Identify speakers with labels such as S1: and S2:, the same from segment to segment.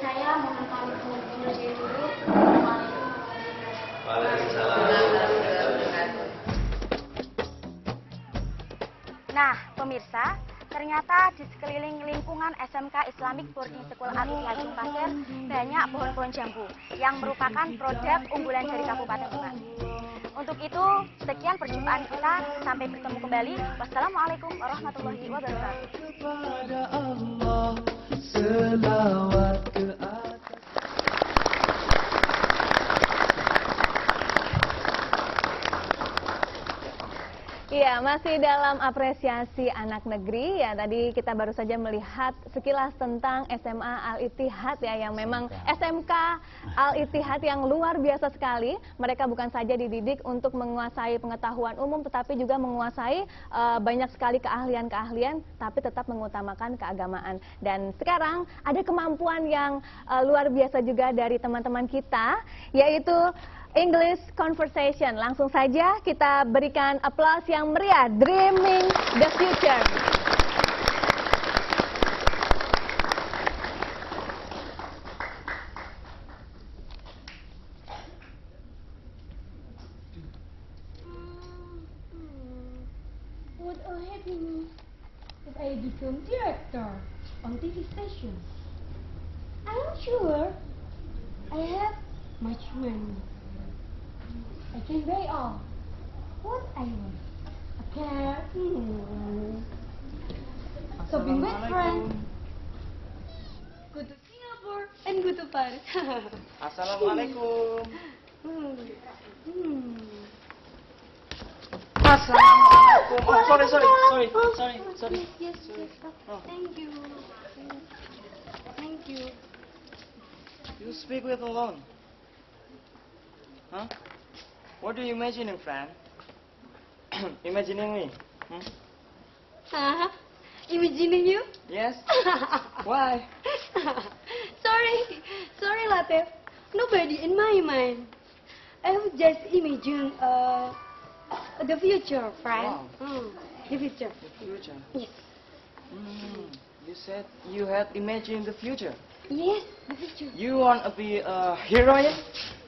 S1: saya mohon pamit undur diri dulu. Assalamualaikum warahmatullahi wabarakatuh. Nah, pemirsa, ternyata di sekeliling lingkungan SMK Islamic Boarding School Al-Ittihad Pasir banyak pohon-pohon jambu yang merupakan produk unggulan dari Kabupaten Demak. Untuk itu, sekian perjumpaan kita. Sampai bertemu kembali. Wassalamualaikum warahmatullahi wabarakatuh.
S2: Iya, masih dalam apresiasi anak negeri ya. Tadi kita baru saja melihat sekilas tentang SMA Al-Ittihad ya, yang memang SMK Al-Ittihad yang luar biasa sekali. Mereka bukan saja dididik untuk menguasai pengetahuan umum, tetapi juga menguasai banyak sekali keahlian-keahlian, tapi tetap mengutamakan keagamaan. Dan sekarang ada kemampuan yang luar biasa juga dari teman-teman kita, yaitu English Conversation. Langsung saja kita berikan aplaus yang meriah. Dreaming the Future.
S3: What a happiness if I become director on TV station. I'm sure I have much money. I can buy all what I want. A car, shopping with friends, go to Singapore and go to Paris.
S4: Assalamualaikum. Assalamualaikum. Oh, sorry.
S3: Yes. Oh. Thank you. Thank you.
S4: You speak with alone. Huh? What do you imagining, friend? Imagining me?
S3: Imagining you?
S4: Yes. Why?
S3: Sorry, Latif. Nobody in my mind. I was just imagine the future, friend.
S4: Wow.
S3: The future.
S4: The future.
S3: Yes.
S4: You said you had imagined the future.
S3: Yes, the future.
S4: You want to be a heroine?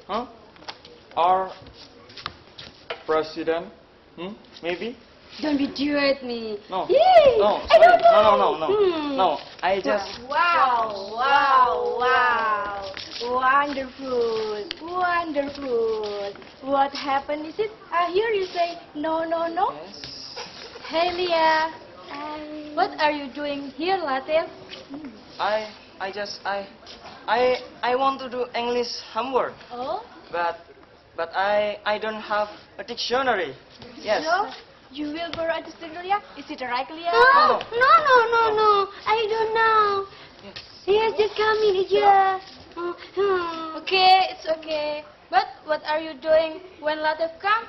S4: Huh? Or president? Maybe?
S3: Don't be dear at me.
S4: No.
S3: Yay!
S4: No,
S3: I don't
S4: sorry.
S3: know.
S4: No. No, I just...
S1: Wow. Wonderful. What happened? Is it? I hear you say no.
S4: Yes.
S1: Hey, Leah. What are you doing here, Latif?
S4: I want to do English homework,
S1: Oh?
S4: but I don't have a dictionary. Yes.
S1: So, you will borrow a dictionary? Is it right, Leah?
S3: No. I don't know. Yes, just come in here.
S1: Okay, it's okay. But what are you doing when Latif come?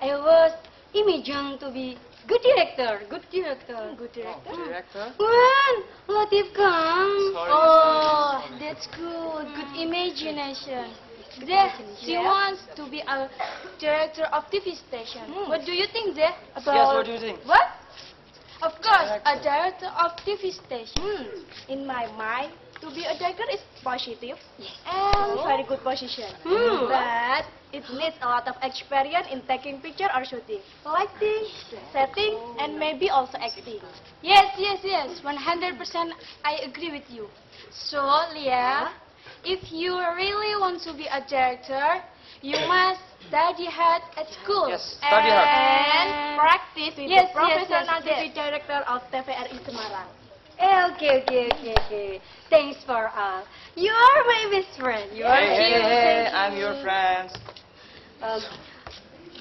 S3: I was imagining to be good director.
S4: Oh, director?
S3: When Latif come?
S4: Sorry.
S1: Oh, that's good. Good imagination. Zeh, she wants to be a director of TV station. What do you think, Zeh?
S4: Yes, what do you think?
S1: What? Of course, a director of TV station.
S5: In my mind, to be a director is positive
S1: And
S5: very good position. But it needs a lot of experience in taking picture or shooting, lighting, setting, and maybe also acting.
S1: yes, 100% I agree with you. So, Leah, if you really want to be a director, you must study hard at school.
S4: Yes, study hard.
S1: And
S5: Practice with
S1: Yes,
S5: the professional
S1: yes.
S5: TV director of TVRI Semarang.
S3: Okay. Thanks for all. You are my best friend. You are
S4: Hey, I'm your friend.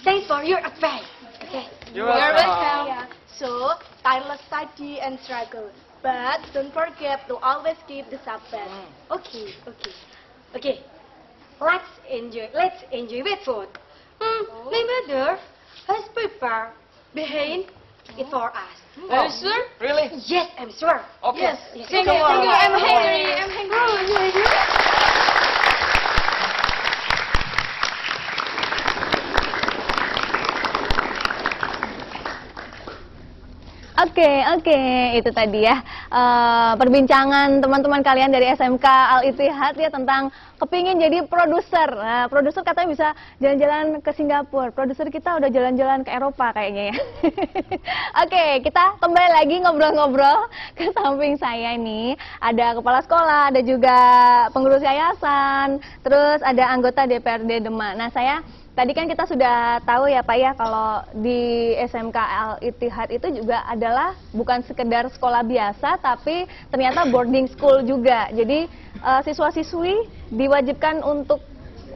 S3: Thanks for your advice. Okay.
S4: You're
S1: You're
S4: welcome.
S1: welcome.
S5: Yeah. So, tireless study and struggle. But don't forget to always keep the subject.
S3: Okay. Let's enjoy with food. My mother has prepared behind it for us.
S1: Are you sure?
S4: Really?
S3: Yes, I'm sure.
S4: Okay.
S1: Thank
S4: Come
S1: you.
S4: on.
S1: I'm hungry.
S2: Oke, itu tadi ya perbincangan teman-teman kalian dari SMK Al-Ittihad ya tentang kepingin jadi produser. Nah, produser katanya bisa jalan-jalan ke Singapura. Produser kita udah jalan-jalan ke Eropa kayaknya ya. Oke, kita kembali lagi ngobrol-ngobrol. Ke samping saya nih ada kepala sekolah, ada juga pengurus yayasan, terus ada anggota DPRD Demak. Nah, tadi kan kita sudah tahu ya Pak ya kalau di SMK Al-Ittihad itu juga adalah bukan sekedar sekolah biasa tapi ternyata boarding school juga. Jadi siswa-siswi diwajibkan untuk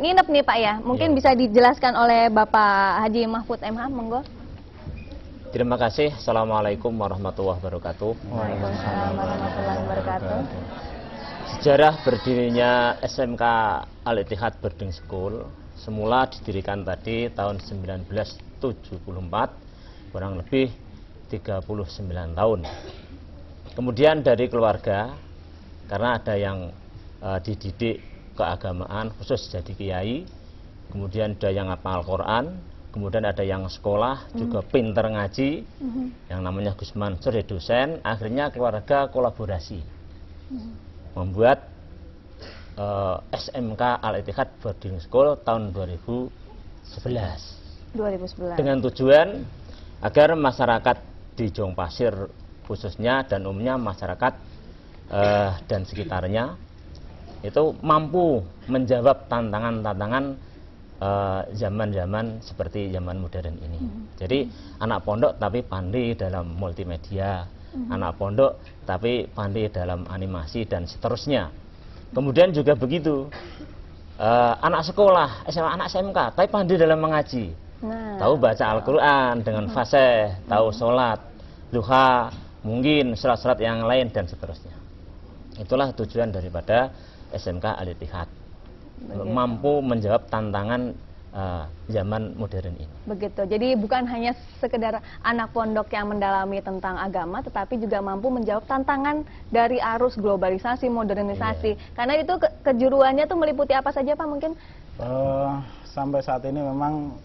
S2: nginep nih Pak ya. Mungkin bisa dijelaskan oleh Bapak Haji Mahfud MH, monggo.
S6: Terima kasih. Assalamualaikum warahmatullahi wabarakatuh.
S2: Waalaikumsalam warahmatullahi wabarakatuh.
S6: Sejarah berdirinya SMK Al-Ittihad Boarding School semula didirikan tadi tahun 1974, kurang lebih 39 tahun. Kemudian dari keluarga, karena ada yang dididik keagamaan khusus jadi kiai, kemudian ada yang hafal Al-Quran, kemudian ada yang sekolah juga pinter ngaji, yang namanya Gus Mansur ya dosen. Akhirnya keluarga kolaborasi membuat SMK Al-Ittihad Boarding School tahun 2011 dengan tujuan agar masyarakat di Jongpasir khususnya dan umumnya masyarakat dan sekitarnya itu mampu menjawab tantangan-tantangan zaman-zaman seperti zaman modern ini. Jadi anak pondok tapi pandai dalam multimedia, anak pondok tapi pandai dalam animasi dan seterusnya. Kemudian juga begitu, anak sekolah, anak SMK tapi pandai dalam mengaji, tahu baca Al-Quran dengan fasih, tahu sholat, duha, mungkin surat-surat yang lain dan seterusnya. Itulah tujuan daripada SMK Al-Ittihad, mampu menjawab tantangan zaman modern ini.
S2: Begitu. Jadi bukan hanya sekedar anak pondok yang mendalami tentang agama, tetapi juga mampu menjawab tantangan dari arus globalisasi, modernisasi. Karena itu kejuruannya tuh meliputi apa saja Pak mungkin?
S7: Sampai saat ini memang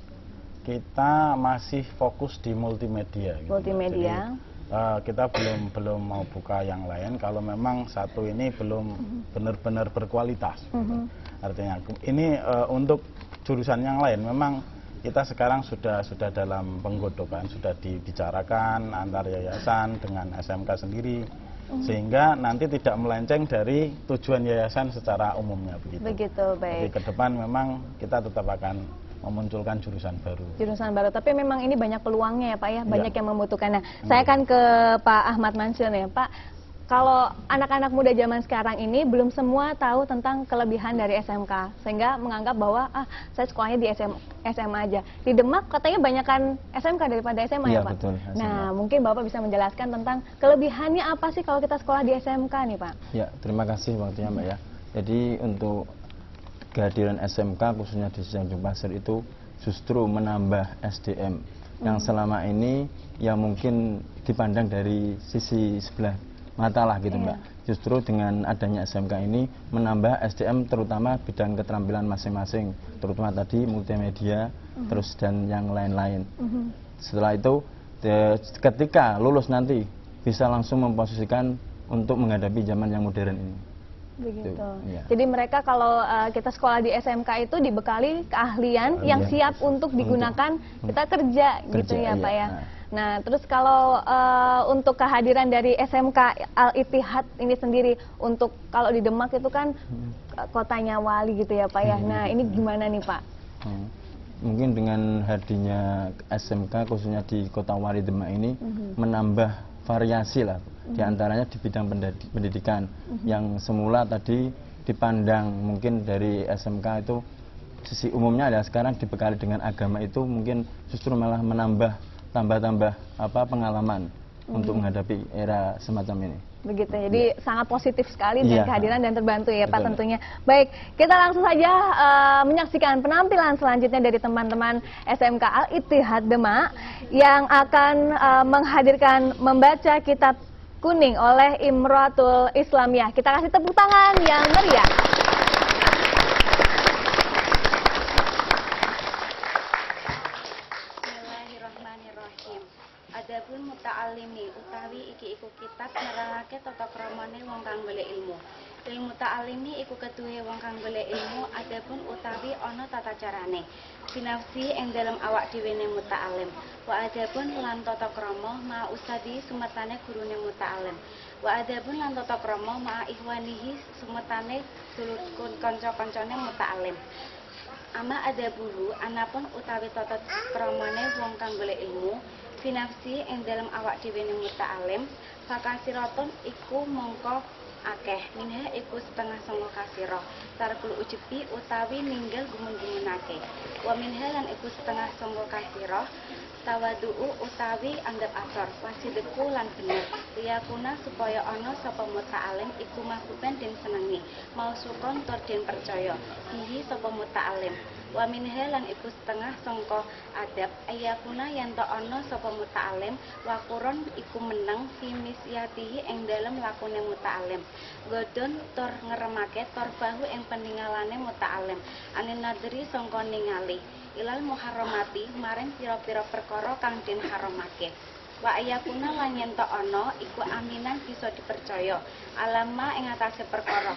S7: kita masih fokus di multimedia. Gitu.
S2: Multimedia.
S7: Jadi, kita belum mau buka yang lain kalau memang satu ini belum benar-benar berkualitas. Artinya ini untuk jurusan yang lain memang kita sekarang sudah dalam penggodokan, sudah dibicarakan antar yayasan dengan SMK sendiri sehingga nanti tidak melenceng dari tujuan yayasan secara umumnya begitu.
S2: Begitu, baik.
S7: Jadi ke depan memang kita tetap akan memunculkan jurusan baru. Jurusan
S2: baru, tapi memang ini banyak peluangnya ya Pak ya, banyak yang membutuhkan. Nah, saya akan ke Pak Ahmad Mansur ya Pak. Kalau anak-anak muda zaman sekarang ini belum semua tahu tentang kelebihan dari SMK, sehingga menganggap bahwa saya sekolahnya di SMA aja. Di Demak katanya banyakkan SMK daripada SMA ya Pak?
S8: Betul,
S2: nah, mungkin Bapak bisa menjelaskan tentang kelebihannya apa sih kalau kita sekolah di SMK nih Pak?
S8: Ya, terima kasih waktunya Mbak ya. Jadi untuk kehadiran SMK khususnya di Jongpasir itu justru menambah SDM yang selama ini yang mungkin dipandang dari sisi sebelah mata lah gitu Mbak. Justru dengan adanya SMK ini menambah SDM terutama bidang keterampilan masing-masing, terutama tadi multimedia, terus dan yang lain-lain. Setelah itu ketika lulus nanti bisa langsung memposisikan untuk menghadapi zaman yang modern ini.
S2: Begitu. Jadi mereka kalau kita sekolah di SMK itu dibekali keahlian yang siap untuk digunakan kita kerja gitu ya Pak ya. Nah, terus kalau untuk kehadiran dari SMK Al-Ittihad ini sendiri, untuk kalau di Demak itu kan kotanya wali gitu ya Pak ya. Nah, ini gimana nih Pak?
S8: Mungkin dengan hadirnya SMK khususnya di Kota Wali Demak ini menambah variasi lah, diantaranya di bidang pendidikan yang semula tadi dipandang mungkin dari SMK itu sisi umumnya ada, sekarang dibekali dengan agama itu mungkin justru malah menambah tambah pengalaman untuk menghadapi era semacam ini.
S2: Begitu, jadi sangat positif sekali dengan kehadiran dan terbantu ya Pak tentunya. Baik, kita langsung saja menyaksikan penampilan selanjutnya dari teman-teman SMK Al-Ittihad Demak yang akan menghadirkan membaca kitab kuning oleh Imratul Islamiyah. Kita kasih tepuk tangan yang meriah.
S9: Adabul muta'allimi utawi iki iku kitab nerangake tata kramane wong kang golek ilmu. Ilmu ta'alimi iku keduwe wong kang golek ilmu adapun utawi ana tata carane. Binafsi ing dalem awak dhewe ne muta'alim. Wa adapun lan tata krama ma ustadi sumetane gurune muta'alim. Wa adapun lan tata krama ma ihwanihi sumetane dulur kanca-kancane muta'alim. Ama ada bulu, anapun utawi tata kramane wong kang golek ilmu, binafsi ing dalem awak dhewe ne muta'alim, fakasiratun iku mongko akeh, minha iku setengah sanga kasira, tarkul ujebi utawi ninggal gumun-gumunake. Wa minha lan iku setengah sanga kasira, tawadu'u utawi andhap asor, wasideku lan bener. Liyakuna supaya ana sapa muta'alim iku mahbuban den senengi, mausukon tur den percaya, bihi sapa muta'alim. Wa minha lan iku setengah sangka adab ayakuna yen ta ana sapa muta'alim waquron iku meneng fi misyatihi ing dalem lakune muta'alim godon tur ngeremake tur bahu ing peninggalane muta'alim anin nadri sangka ningali ilal muharramati maring pira-pira perkara kang den haramake. Wa ayakuna lan yen ta ana iku aminan bisa dipercaya alama ing atase perkara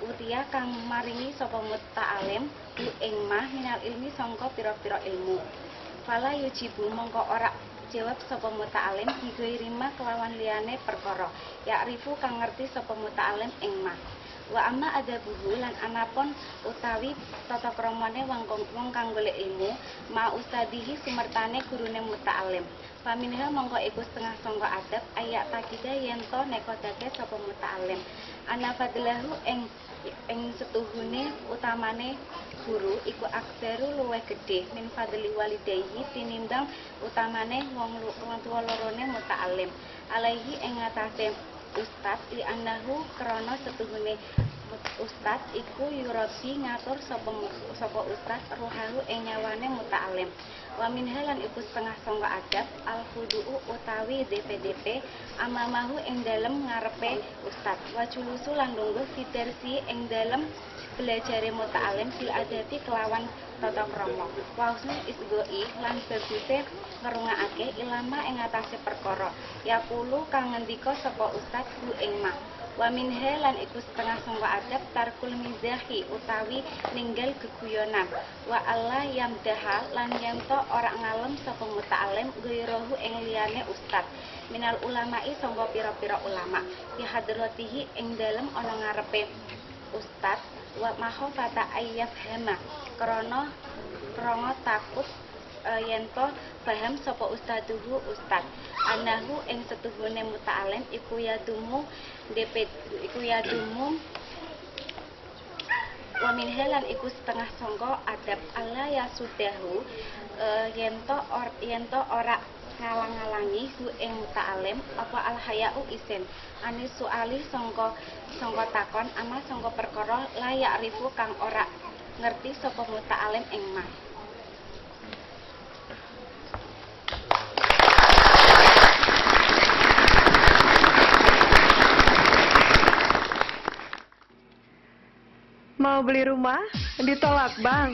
S9: utia kang maringi sapa muta'alim ku ing mah minal ilmi sangka pira-pira ilmu. Fala yujibu mongko ora jawab sapa muta'alim bigairima kelawan liyane perkara. Ya'rifu kang ngerti sapa muta'alim ing mah. Wa amma adabuhu lan anapun utawi tata kramane wong kang golek ilmu ma ustadihi sumertane gurune muta'alim. Paminha mongko iku setengah sangka adab ayak takida yen to nekodake sapa muta'alim. Ana fadlahu ing setuhune utamane guru iku akbaru luwih gedhe min fadli walidayhi tinimbang utamane wong tuwa lorone muta'alim. Alaihi ing ngatasé ustad li annahu krana setuhune ustad iku yurabi ngatur sapa ustad ruhahu ing nyawane muta'alim. Wa minha lan iku setengah sangka adab al khudu'u utawi DPDP amamahu ing dalem ngarepe ustad wa julusu lan lungguh fidersi ing dalem belajare muta'alim bil adabi kelawan tata krama wa husnul isgoi lan baguse ngerungakake ilama ing atase perkara yaqulu kang ngendika sapa ustad ku ing mah. Wa minha lan iku setengah sangka adab tarkul mizahi utawi ninggal geguyonan wa alla yamdaha lan yanto ora ngalem sapa muta'alim gairahu ing liyane ustad minal ulama'i sangka pira-pira ulama fi hadratihi ing dalem ana ngarepe ustad wa mahofata ayyaf hama krana takut yento paham sapa ustaduhu ustad anahu ing setuhune muta'alim iku yadumu wa min halan iku setengah sangka adab Allah ya sudahu yento ora ngalang-alangi hu ing muta'alim apa al haya'u isin anis suali sangka takon ama sangka perkara layak rifu kang ora ngerti sapa muta'alim ing mah.
S10: Mau beli rumah? Ditolak bang.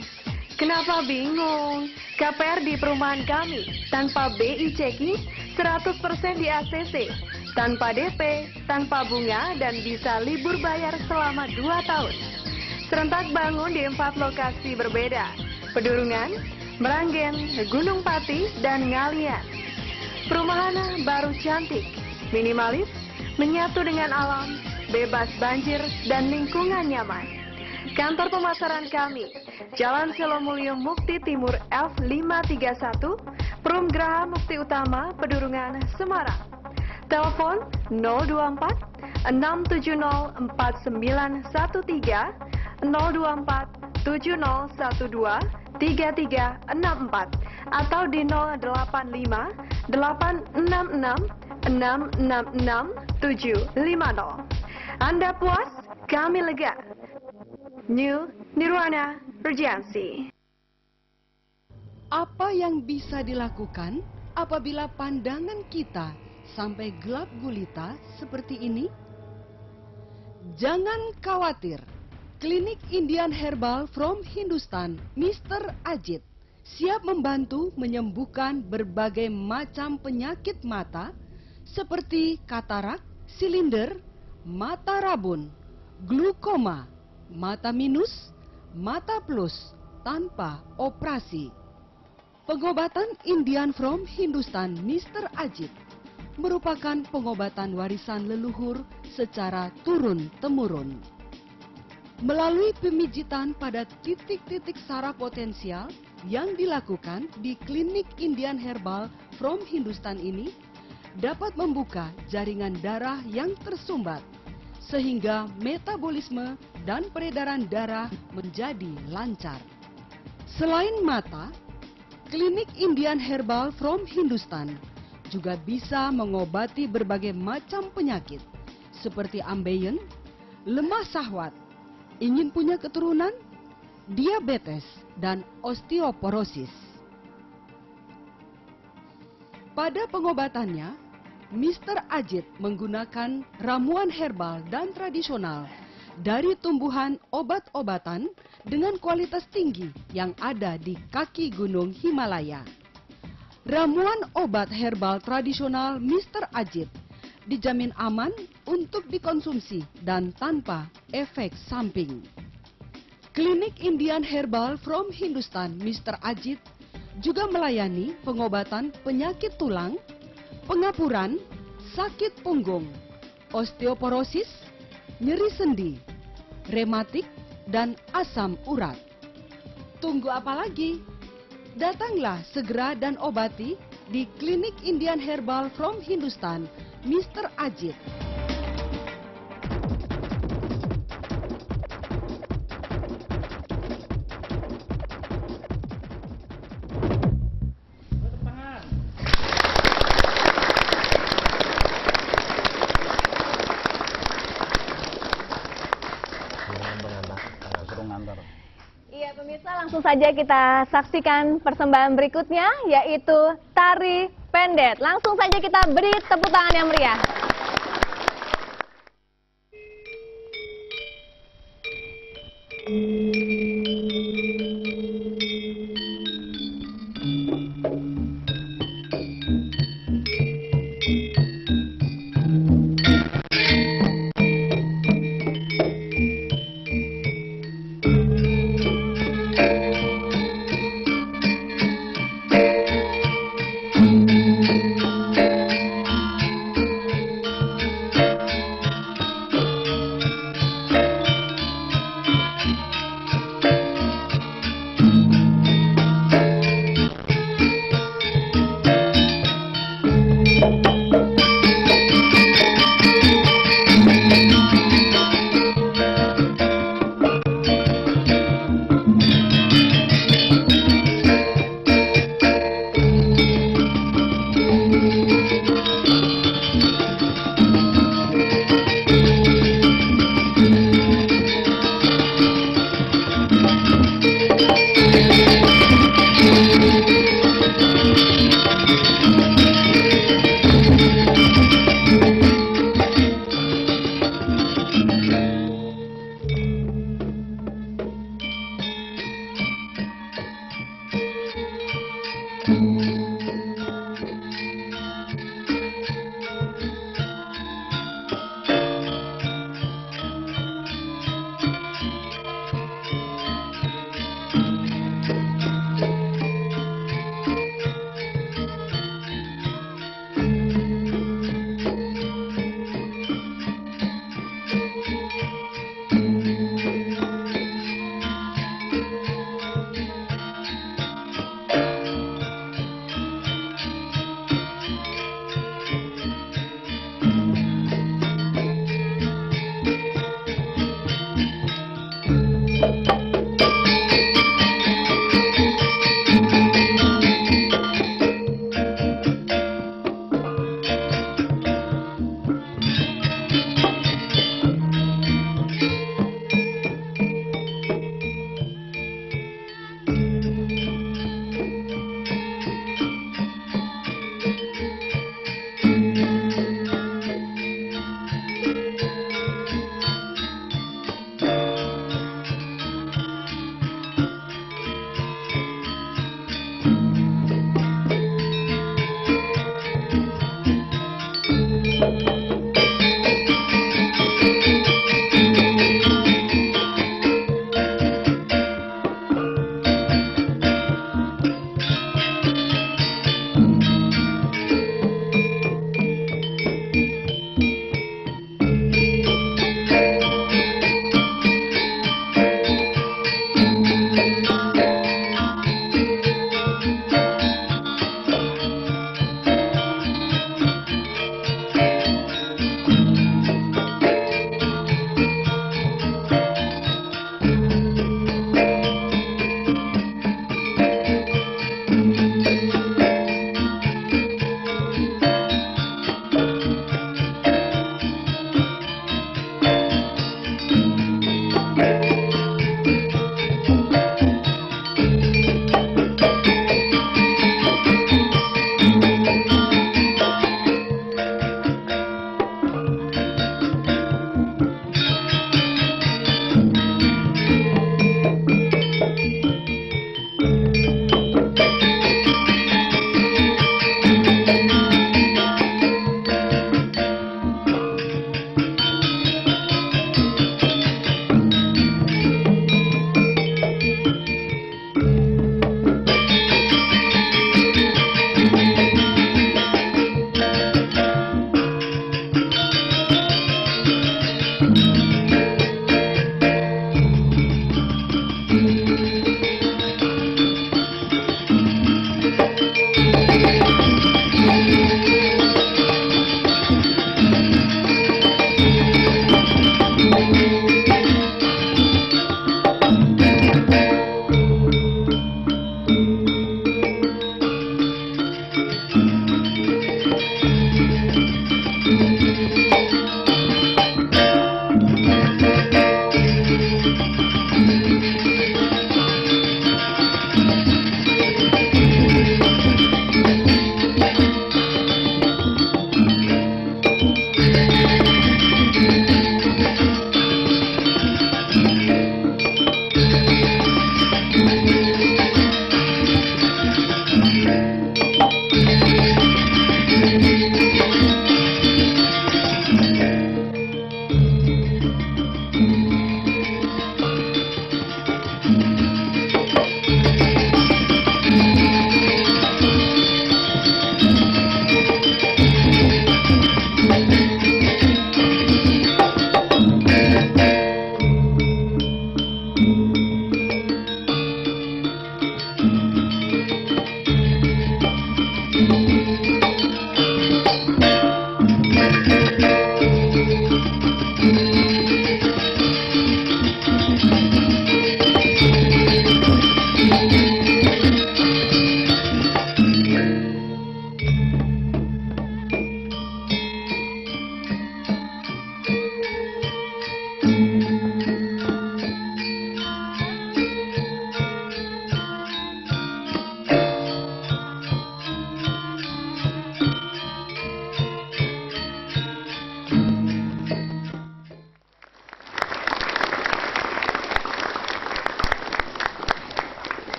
S10: Kenapa bingung? KPR di perumahan kami tanpa BI checking 100% di ACC, tanpa DP, tanpa bunga dan bisa libur bayar selama 2 tahun. Serentak bangun di 4 lokasi berbeda, Pedurungan, Meranggen, Gunung Pati, dan Ngalian. Perumahan baru cantik, minimalis, menyatu dengan alam, bebas banjir, dan lingkungan nyaman. Kantor pemasaran kami, Jalan Selomulyo Mukti Timur F531, Perum Graha Mukti Utama, Pedurungan, Semarang. Telepon 024 670 4913 024 7012 3364 atau di 085 866 666 750. Anda puas? Kami lega. New Nirwana Regency.
S11: Apa yang bisa dilakukan apabila pandangan kita sampai gelap gulita seperti ini? Jangan khawatir. Klinik Indian Herbal from Hindustan, Mr. Ajit, siap membantu menyembuhkan berbagai macam penyakit mata, seperti katarak, silinder, mata rabun, glukoma, mata minus, mata plus tanpa operasi. Pengobatan Indian from Hindustan Mr. Ajit merupakan pengobatan warisan leluhur secara turun-temurun. Melalui pemijitan pada titik-titik saraf potensial yang dilakukan di klinik Indian Herbal from Hindustan ini dapat membuka jaringan darah yang tersumbat sehingga metabolisme dan peredaran darah menjadi lancar. Selain mata, klinik Indian Herbal from Hindustan juga bisa mengobati berbagai macam penyakit seperti ambeien, lemah syahwat, ingin punya keturunan, diabetes, dan osteoporosis. Pada pengobatannya, Mr. Ajit menggunakan ramuan herbal dan tradisional dari tumbuhan obat-obatan dengan kualitas tinggi yang ada di kaki Gunung Himalaya. Ramuan obat herbal tradisional Mr. Ajit dijamin aman untuk dikonsumsi dan tanpa efek samping. Klinik Indian Herbal from Hindustan Mr. Ajit juga melayani pengobatan penyakit tulang, pengapuran, sakit punggung, osteoporosis, nyeri sendi, rematik, dan asam urat. Tunggu apa lagi? Datanglah segera dan obati di Klinik Indian Herbal from Hindustan Mr. Ajit.
S2: Iya pemirsa, langsung saja kita saksikan persembahan berikutnya, yaitu tari pendet. Langsung saja kita beri tepuk tangan yang meriah.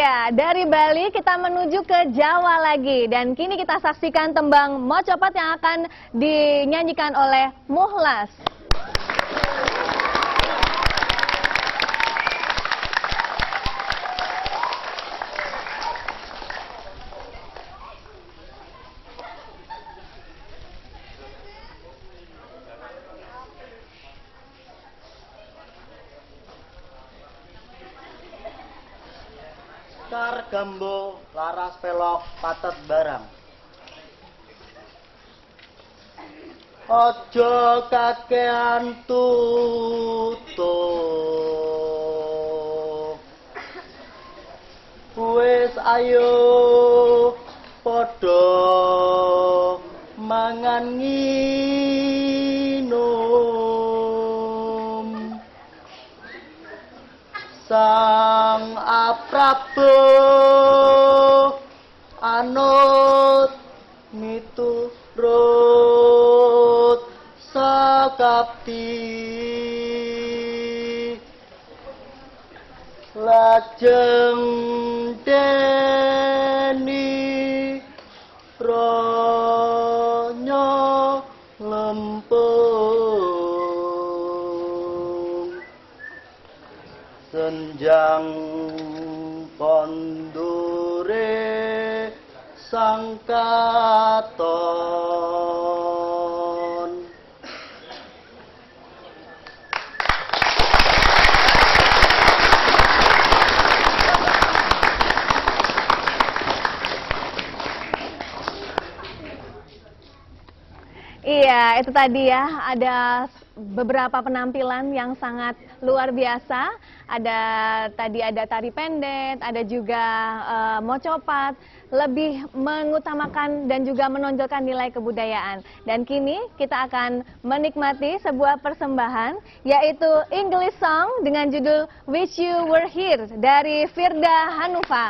S2: Iya, dari Bali kita menuju ke Jawa lagi. Dan kini kita saksikan tembang Mocopat yang akan dinyanyikan oleh Muhlas.
S12: Kar gembo laras pelok patet barang. Ojo kakean tutup. Wis ayo podo mangan nginum. Sang aprabu anut miturut sakabdi lajeng deni ronya lempung senjang kondure sang katon.
S2: Iya, itu tadi ya, ada beberapa penampilan yang sangat luar biasa. Tadi ada tari pendet, ada juga mocopat, lebih mengutamakan dan juga menonjolkan nilai kebudayaan. Dan kini kita akan menikmati sebuah persembahan, yaitu English Song dengan judul Wish You Were Here dari Firda Hanufa.